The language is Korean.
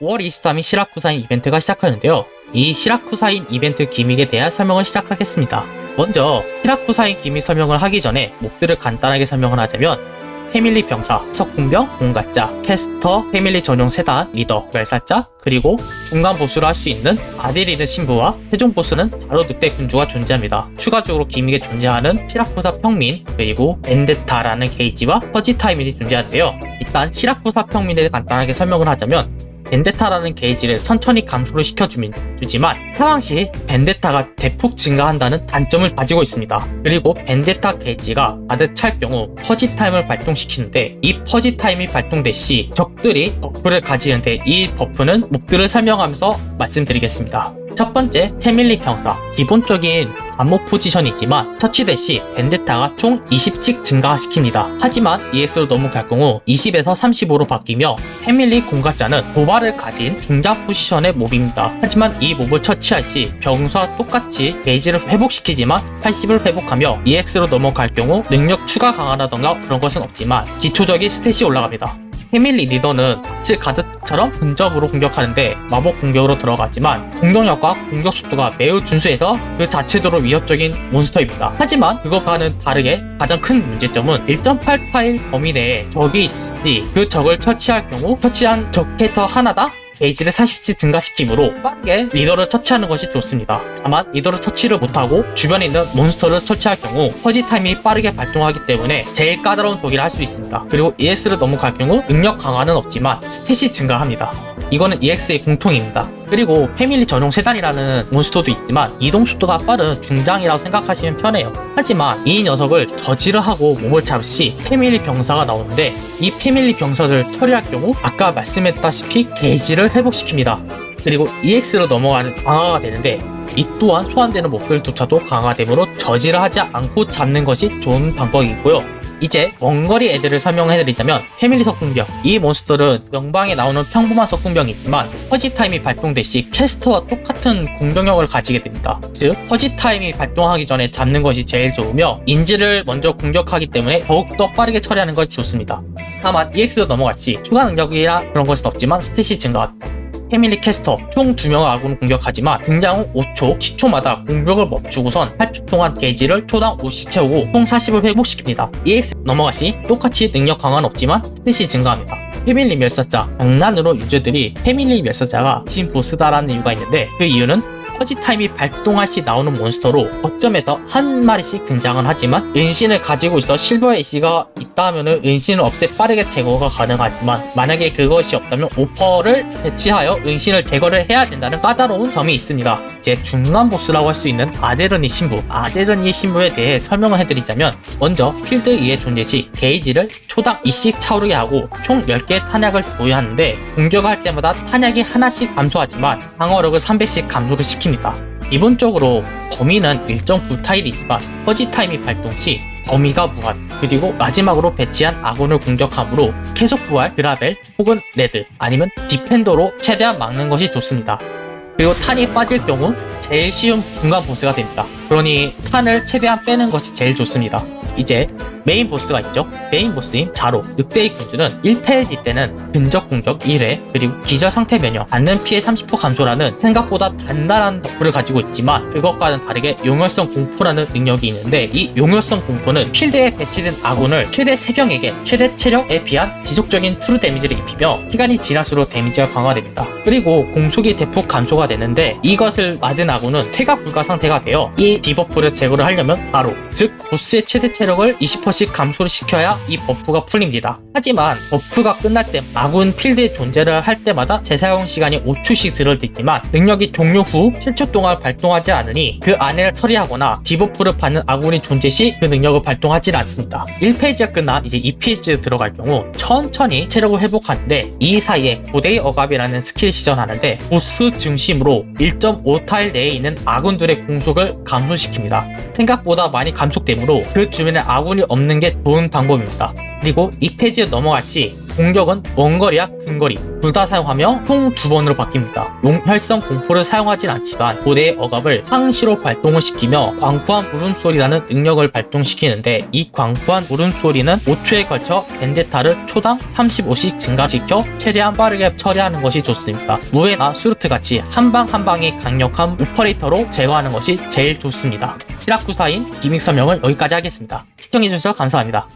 5월 23일 시라쿠사인 이벤트가 시작하는데요. 이 시라쿠사인 이벤트 기믹에 대한 설명을 시작하겠습니다. 먼저 시라쿠사인 기믹 설명을 하기 전에 몹들을 간단하게 설명을 하자면 패밀리 병사, 석궁병, 공가짜, 캐스터, 패밀리 전용 세단, 리더, 멸사자, 그리고 중간 보스로 할 수 있는 아제리는 신부와 최종 보스는 자로 늑대 군주가 존재합니다. 추가적으로 기믹에 존재하는 시라쿠사 평민, 그리고 벤데타라는 게이지와 퍼지 타이밍이 존재하는데요. 일단 시라쿠사 평민에 간단하게 설명을 하자면 벤데타라는 게이지를 천천히 감소를 시켜주지만 상황 시 벤데타가 대폭 증가한다는 단점을 가지고 있습니다. 그리고 벤데타 게이지가 가득 찰 경우 퍼지 타임을 발동시키는데 이 퍼지 타임이 발동될 시 적들이 버프를 가지는데 이 버프는 몹들을 설명하면서 말씀드리겠습니다. 첫 번째, 패밀리 병사. 기본적인 안목 포지션이지만 처치될 시 벤데타가 총 20씩 증가시킵니다. 하지만 EX로 넘어갈 경우 20에서 35로 바뀌며 패밀리 공가짜는 도발을 가진 중장 포지션의 몹입니다. 하지만 이 몹을 처치할 시 병사와 똑같이 게이지를 회복시키지만 80을 회복하며 EX로 넘어갈 경우 능력 추가 강화라던가 그런 것은 없지만 기초적인 스탯이 올라갑니다. 패밀리 리더는 마치 가드처럼 근접으로 공격하는데 마법 공격으로 들어가지만 공격력과 공격 속도가 매우 준수해서 그 자체도로 위협적인 몬스터입니다. 하지만 그것과는 다르게 가장 큰 문제점은 1.8 타일 범위 내에 적이 있을지 그 적을 처치할 경우 처치한 적 캐릭터 하나당 게이지를 40씩 증가시키므로 빠르게 리더를 처치하는 것이 좋습니다. 다만 리더를 처치를 못하고 주변에 있는 몬스터를 처치할 경우 퍼지 타임이 빠르게 발동하기 때문에 제일 까다로운 적이라 할 수 있습니다. 그리고 EX를 넘어갈 경우 능력 강화는 없지만 스탯이 증가합니다. 이거는 EX의 공통입니다. 그리고 패밀리 전용 세단이라는 몬스터도 있지만 이동 속도가 빠른 중장이라고 생각하시면 편해요. 하지만 이 녀석을 저지를 하고 몸을 잡을 시 패밀리 병사가 나오는데 이 패밀리 병사를 처리할 경우 아까 말씀했다시피 게이지를 회복시킵니다. 그리고 EX로 넘어가는 강화가 되는데 이 또한 소환되는 몹들조차도 강화되므로 저지를 하지 않고 잡는 것이 좋은 방법이고요. 이제 원거리 애들을 설명해드리자면 패밀리 석궁병. 이 몬스터는 명방에 나오는 평범한 석궁병이지만 퍼지 타임이 발동될 시 캐스터와 똑같은 공격력을 가지게 됩니다. 즉 퍼지 타임이 발동하기 전에 잡는 것이 제일 좋으며 인지를 먼저 공격하기 때문에 더욱더 빠르게 처리하는 것이 좋습니다. 다만 EX로 넘어갈 시 추가 능력이나 그런 것은 없지만 스탯이 증가합니다. 패밀리 캐스터 총 2명의 아군을 공격하지만 등장 후 5초, 10초마다 공격을 멈추고선 8초 동안 게이지를 초당 5씩 채우고 총 40을 회복시킵니다. EX 넘어가시 똑같이 능력 강화는 없지만 스탯이 증가합니다. 패밀리 멸사자. 장난으로 유저들이 패밀리 멸사자가 진 보스다라는 이유가 있는데 그 이유는 퍼지 타임이 발동할 시 나오는 몬스터로 거점에서 한 마리씩 등장은 하지만 은신을 가지고 있어 실버 애쉬가 있다 하면은 은신을 없애 빠르게 제거가 가능하지만 만약에 그것이 없다면 오퍼를 배치하여 은신을 제거를 해야 된다는 까다로운 점이 있습니다. 이제 중간 보스라고 할 수 있는 아제르니 신부. 아제르니 신부에 대해 설명을 해드리자면 먼저 필드 2의 존재 시 게이지를 초당 2씩 차오르게 하고 총 10개의 탄약을 보유하는데 공격할 때마다 탄약이 하나씩 감소하지만 방어력을 300씩 감소를 시킵니다. 기본적으로 범위는 1.9타일이지만 퍼지 타임이 발동 시 범위가 무한, 그리고 마지막으로 배치한 아군을 공격함으로 계속 부활, 그라벨 혹은 레드 아니면 디펜더로 최대한 막는 것이 좋습니다. 그리고 탄이 빠질 경우 제일 쉬운 중간 보스가 됩니다. 그러니 탄을 최대한 빼는 것이 제일 좋습니다. 이제 메인 보스가 있죠. 메인 보스인 자로, 늑대의 군주는 1페이지 때는 근접 공격 1회, 그리고 기절 상태 면역, 받는 피해 30% 감소라는 생각보다 단단한 버프를 가지고 있지만 그것과는 다르게 용혈성 공포라는 능력이 있는데 이 용혈성 공포는 필드에 배치된 아군을 최대 3명에게 최대 체력에 비한 지속적인 트루 데미지를 입히며 시간이 지날수록 데미지가 강화됩니다. 그리고 공속이 대폭 감소가 되는데 이것을 맞은 아군은 퇴각 불가 상태가 되어 이 디버프를 제거를 하려면 바로, 즉 보스의 최대 체력을 20%씩 감소를 시켜야 이 버프가 풀립니다. 하지만 버프가 끝날 때 아군 필드의 존재를 할 때마다 재사용 시간이 5초씩 들어있지만 능력이 종료 후 7초 동안 발동하지 않으니 그 안에를 처리하거나 디버프를 받는 아군이 존재 시 그 능력을 발동하지 않습니다. 1페이지가 끝나 이제 2페이지에 들어갈 경우 천천히 체력을 회복하는데 이 사이에 고대의 억압이라는 스킬을 시전하는데 보스 중심으로 1.5타일 내에 있는 아군들의 공속을 감소시킵니다. 생각보다 많이 감속되므로 그 주변에 아군이 없는 게 좋은 방법입니다. 그리고 이 페이지에 넘어갈 시 공격은 원거리와 근거리 둘 다 사용하며 총 2번으로 바뀝니다. 용혈성 공포를 사용하진 않지만 고대의 억압을 항시로 발동을 시키며 광포한 울음소리라는 능력을 발동시키는데, 이 광포한 울음소리는 5초에 걸쳐 벤데타를 초당 35씩 증가시켜 최대한 빠르게 처리하는 것이 좋습니다. 무에나 슈루트 같이 한 방 한 방이 강력한 오퍼레이터로 제거하는 것이 제일 좋습니다. 시라쿠사인 기믹 설명을 여기까지 하겠습니다. 시청해주셔서 감사합니다.